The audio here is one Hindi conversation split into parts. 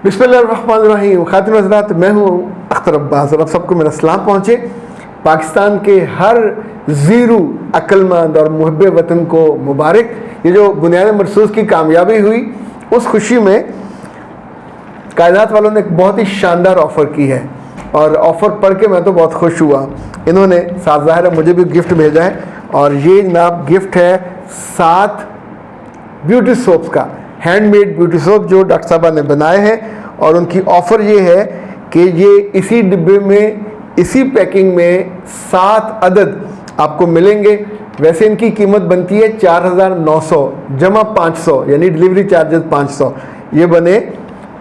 बिस्मिल्लाहिर्रहमानिर्रहीम। खातिन हज़रात, मैं हूँ अख्तर अब्बास और आप सबको मेरा सलाम पहुँचे। पाकिस्तान के हर ज़ीरू अक्लमंद और मुहब्बे वतन को मुबारक। ये जो बुनियाद मरसूस की कामयाबी हुई, उस खुशी में कायनात वालों ने एक बहुत ही शानदार ऑफ़र की है और ऑफ़र पढ़ के मैं तो बहुत खुश हुआ। इन्होंने साथ ज़ाहिर है मुझे भी गिफ्ट भेजा है और ये जनाब गिफ्ट है 7 ब्यूटी सोप्स का, हैंडमेड ब्यूटी सोप जो डॉक्टर साहबा ने बनाए हैं। और उनकी ऑफ़र ये है कि ये इसी डिब्बे में, इसी पैकिंग में 7 अदद आपको मिलेंगे। वैसे इनकी कीमत बनती है 4,900 जमा 500, यानी डिलीवरी चार्जेस 500, ये बने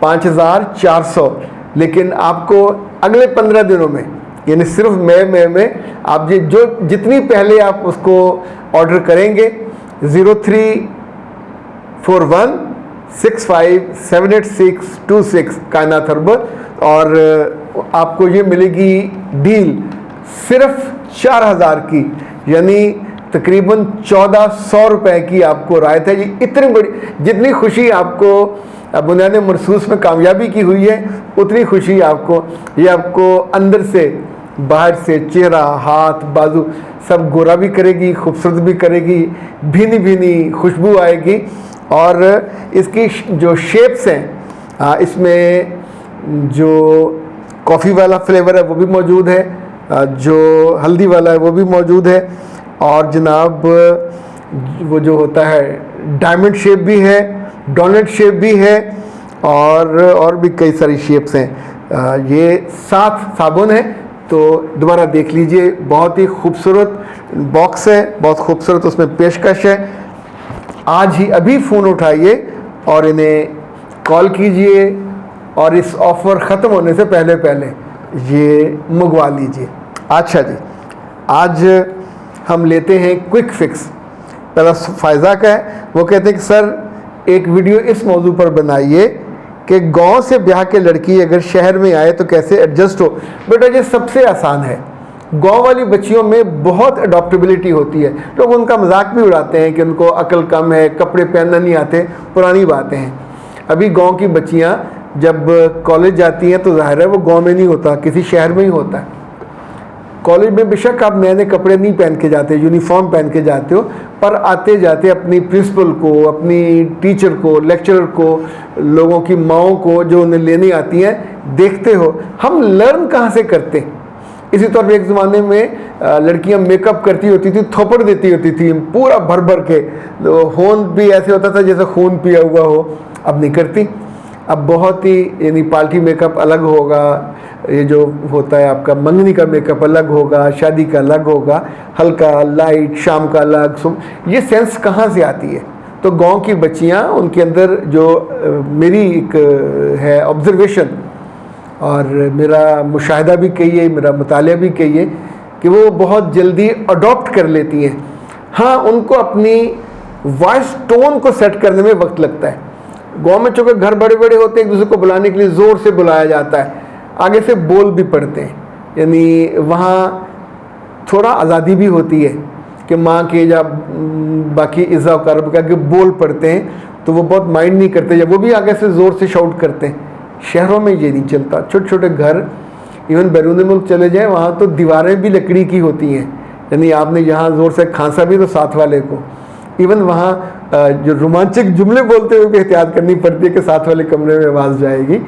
5,400। लेकिन आपको अगले 15 दिनों में, यानी सिर्फ मई में आप जो जितनी पहले आप उसको ऑर्डर करेंगे 0341657826 कायनात हर्बल, और आपको ये मिलेगी डील सिर्फ 4,000 की, यानी तकरीबन 1,400 रुपए की आपको रायत है। ये इतनी बड़ी, जितनी खुशी आपको बुनियाद मरसूस में कामयाबी की हुई है, उतनी खुशी आपको ये आपको अंदर से बाहर से चेहरा, हाथ, बाजू सब गोरा भी करेगी, खूबसूरत भी करेगी, भीनी भीनी खुशबू आएगी। और इसकी जो शेप्स हैं, इसमें जो कॉफ़ी वाला फ्लेवर है वो भी मौजूद है, जो हल्दी वाला है वो भी मौजूद है, और जनाब वो जो होता है डायमंड शेप भी है, डोनट शेप भी है, और भी कई सारी शेप्स हैं। ये 7 साबुन है। तो दोबारा देख लीजिए, बहुत ही खूबसूरत बॉक्स है, बहुत खूबसूरत उसमें पेशकश है। आज ही अभी फ़ोन उठाइए और इन्हें कॉल कीजिए और इस ऑफ़र ख़त्म होने से पहले पहले ये मंगवा लीजिए। अच्छा जी, आज हम लेते हैं क्विक फिक्स। पहला फ़ायज़ा का है, वो कहते हैं कि सर एक वीडियो इस मौजू पर बनाइए कि गांव से ब्याह के लड़की अगर शहर में आए तो कैसे एडजस्ट हो। बेटा ये सबसे आसान है। गांव वाली बच्चियों में बहुत अडॉप्टेबिलिटी होती है। लोग उनका मजाक भी उड़ाते हैं कि उनको अकल कम है, कपड़े पहनना नहीं आते, पुरानी बातें हैं। अभी गांव की बच्चियां जब कॉलेज जाती हैं तो जाहिर है वो गांव में नहीं होता, किसी शहर में ही होता है। कॉलेज में बेशक आप नए नए कपड़े नहीं पहन के जाते, यूनिफॉर्म पहन के जाते हो, पर आते जाते अपनी प्रिंसिपल को, अपनी टीचर को, लेक्चरर को, लोगों की माओं को जो उन्हें लेने आती हैं देखते हो। हम लर्न कहाँ से करते? इसी तौर पर एक ज़माने में लड़कियां मेकअप करती होती थी, थोपड़ देती होती थी पूरा भर भर के, होंठ भी ऐसे होता था जैसे खून पिया हुआ हो। अब नहीं करती। अब बहुत ही, यानी पार्टी मेकअप अलग होगा, ये जो होता है आपका मंगनी का मेकअप अलग होगा, शादी का अलग होगा, हल्का लाइट, शाम का अलग। ये सेंस कहाँ से आती है? तो गांव की बच्चियाँ, उनके अंदर जो मेरी एक है ऑब्जर्वेशन और मेरा मुशाहिदा भी कहिए, मेरा मुतालिया भी कहिए, कि वो बहुत जल्दी अडॉप्ट कर लेती हैं। हाँ, उनको अपनी वॉइस टोन को सेट करने में वक्त लगता है। गांव में चूँकि घर बड़े बड़े होते हैं, एक दूसरे को बुलाने के लिए ज़ोर से बुलाया जाता है, आगे से बोल भी पड़ते हैं, यानी वहाँ थोड़ा आज़ादी भी होती है कि माँ के या बाकी इज़्ज़ा करब का के बोल पड़ते हैं, तो वो बहुत माइंड नहीं करते जब वो भी आगे से ज़ोर से शाउट करते हैं। शहरों में ये नहीं चलता। छोटे छोटे घर, इवन बैरून मुल्क चले जाएँ, वहाँ तो दीवारें भी लकड़ी की होती हैं, यानी आपने यहाँ ज़ोर से खांसा भी तो साथ वाले को, इवन वहाँ जो रोमांचक जुमले बोलते हुए भी एहतियात करनी पड़ती है कि साथ वाले कमरे में आवाज़ जाएगी।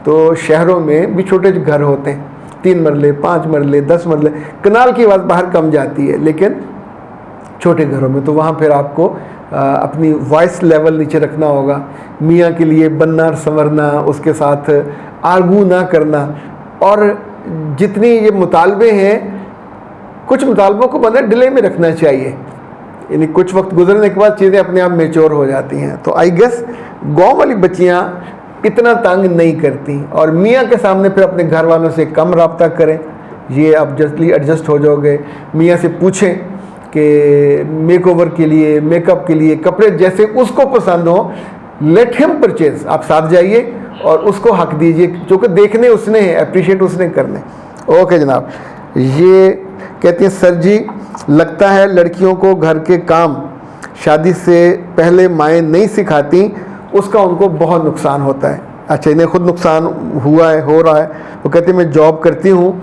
तो शहरों में भी छोटे घर होते हैं, 3 मरले, 5 मरले, 10 मरले, कनाल की आवाज़ बाहर कम जाती है, लेकिन छोटे घरों में तो वहाँ फिर आपको अपनी वॉइस लेवल नीचे रखना होगा। मियाँ के लिए बनना संवरना, उसके साथ आर्गू ना करना। और जितनी ये मुतालबे हैं, कुछ मुतालबों को बना डिले में रखना चाहिए, यानी कुछ वक्त गुजरने के बाद चीज़ें अपने आप मेच्योर हो जाती हैं। तो आई गेस गाँव वाली बच्चियाँ इतना तंग नहीं करती, और मियाँ के सामने फिर अपने घर वालों से कम रब्ता करें, ये आप जल्दी एडजस्ट हो जाओगे। मियाँ से पूछें कि मेकओवर के लिए, मेकअप के लिए कपड़े जैसे उसको पसंद हो, लेट हिम परचेज। आप साथ जाइए और उसको हक दीजिए, क्योंकि देखने उसने है, अप्रिशिएट उसने करने। ओके जनाब। ये कहती हैं सर जी, लगता है लड़कियों को घर के काम शादी से पहले माएँ नहीं सिखाती, उसका उनको बहुत नुकसान होता है। अच्छा, इन्हें खुद नुकसान हुआ है, हो रहा है। वो कहते हैं मैं जॉब करती हूँ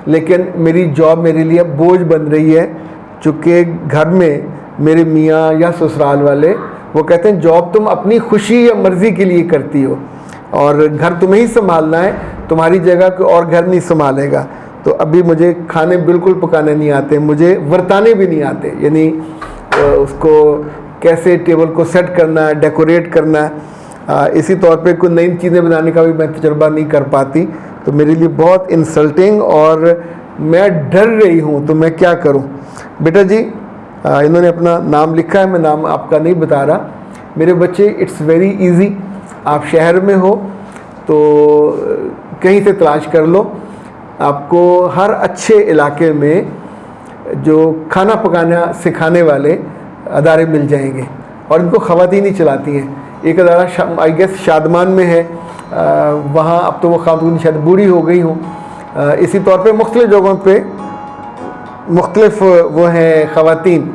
लेकिन मेरी जॉब मेरे लिए बोझ बन रही है, चूँकि घर में मेरे मियाँ या ससुराल वाले वो कहते हैं जॉब तुम अपनी खुशी या मर्ज़ी के लिए करती हो और घर तुम्हें ही संभालना है, तुम्हारी जगह कोई और घर नहीं संभालेगा। तो अभी मुझे खाने बिल्कुल पकाने नहीं आते, मुझे वर्ताने भी नहीं आते, यानी उसको कैसे टेबल को सेट करना है, डेकोरेट करना है, इसी तौर पे कोई नई चीज़ें बनाने का भी मैं तजुर्बा नहीं कर पाती। तो मेरे लिए बहुत इंसल्टिंग और मैं डर रही हूँ, तो मैं क्या करूँ? बेटा जी, इन्होंने अपना नाम लिखा है, मैं नाम आपका नहीं बता रहा। मेरे बच्चे, इट्स वेरी इजी, आप शहर में हो तो कहीं से तलाश कर लो, आपको हर अच्छे इलाके में जो खाना पकाना सिखाने वाले अदारे मिल जाएंगे और इनको ख़वातीन ही चलाती हैं। एक अदारा आई गेस शादमान में है, वहाँ अब तो वो ख़वातीन शायद बूढ़ी हो गई हूँ। इसी तौर पे मुख्तलिफ़ जगहों पे मुख्तलिफ़ वो हैं ख़वातीन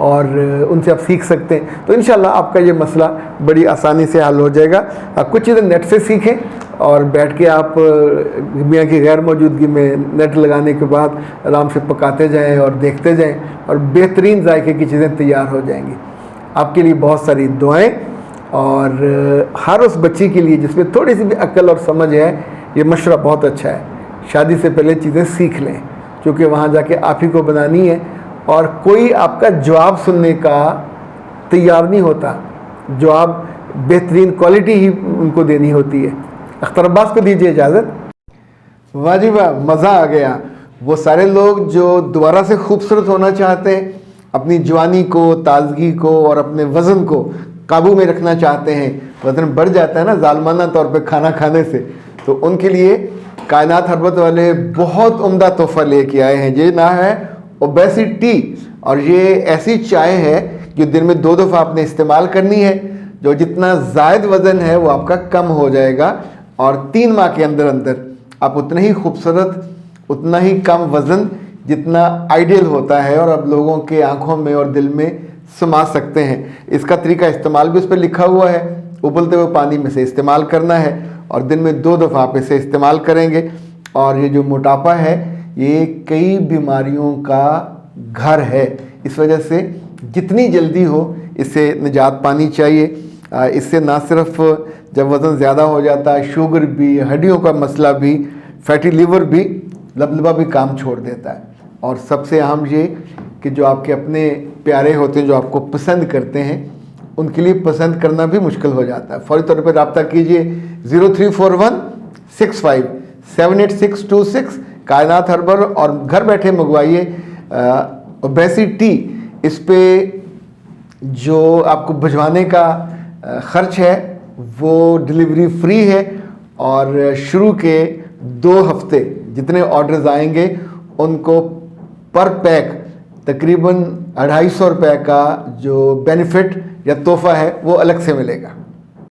और उनसे आप सीख सकते हैं। तो इंशाल्लाह आपका ये मसला बड़ी आसानी से हल हो जाएगा। कुछ चीज़ें नेट से सीखें और बैठ के आप मियाँ की गैर मौजूदगी में नेट लगाने के बाद आराम से पकाते जाएं और देखते जाएं और बेहतरीन जायके की चीज़ें तैयार हो जाएंगी। आपके लिए बहुत सारी दुआएं और हर उस बच्ची के लिए जिसमें थोड़ी सी भी अक्ल और समझ है, ये मशवरा बहुत अच्छा है। शादी से पहले चीज़ें सीख लें, क्योंकि वहाँ जाके आप ही को बनानी है और कोई आपका जवाब सुनने का तैयार नहीं होता। जवाब बेहतरीन क्वालिटी ही उनको देनी होती है। अख्तर अब्बास को दीजिए इजाज़त। वाह जी वाह, मज़ा आ गया। वो सारे लोग जो दोबारा से खूबसूरत होना चाहते हैं, अपनी जवानी को, ताजगी को और अपने वज़न को काबू में रखना चाहते हैं, वज़न बढ़ जाता है ना जालमाना तौर पे खाना खाने से, तो उनके लिए कायनात हर्बत वाले बहुत उम्दा तोहफ़ा लेके आए हैं। ये ना है ओबेसिटी, और ये ऐसी चाय है जो दिन में 2 दफ़ा आपने इस्तेमाल करनी है। जो जितना ज़ायद वज़न है वो आपका कम हो जाएगा और 3 माह के अंदर अंदर आप उतने ही खूबसूरत, उतना ही कम वज़न जितना आइडियल होता है और आप लोगों के आंखों में और दिल में समा सकते हैं। इसका तरीका इस्तेमाल भी उस पर लिखा हुआ है, उबलते हुए पानी में से इस्तेमाल करना है और दिन में 2 दफ़ा आप इसे इस्तेमाल करेंगे। और ये जो मोटापा है ये कई बीमारियों का घर है, इस वजह से जितनी जल्दी हो इससे निजात पानी चाहिए। इससे ना सिर्फ जब वज़न ज़्यादा हो जाता है, शुगर भी, हड्डियों का मसला भी, फैटी लीवर भी, लबलबा भी काम छोड़ देता है। और सबसे अहम ये कि जो आपके अपने प्यारे होते हैं, जो आपको पसंद करते हैं, उनके लिए पसंद करना भी मुश्किल हो जाता है। फौरी तौर पर रब्ता कीजिए 0341657826, कायनात हर्बल, और घर बैठे मंगवाइए ओबेसिटी। इस पे जो आपको भिजवाने का ख़र्च है वो डिलीवरी फ्री है और शुरू के 2 हफ्ते जितने ऑर्डर्स आएंगे उनको पर पैक तकरीबन 250 रुपये का जो बेनिफिट या तोहफ़ा है वो अलग से मिलेगा।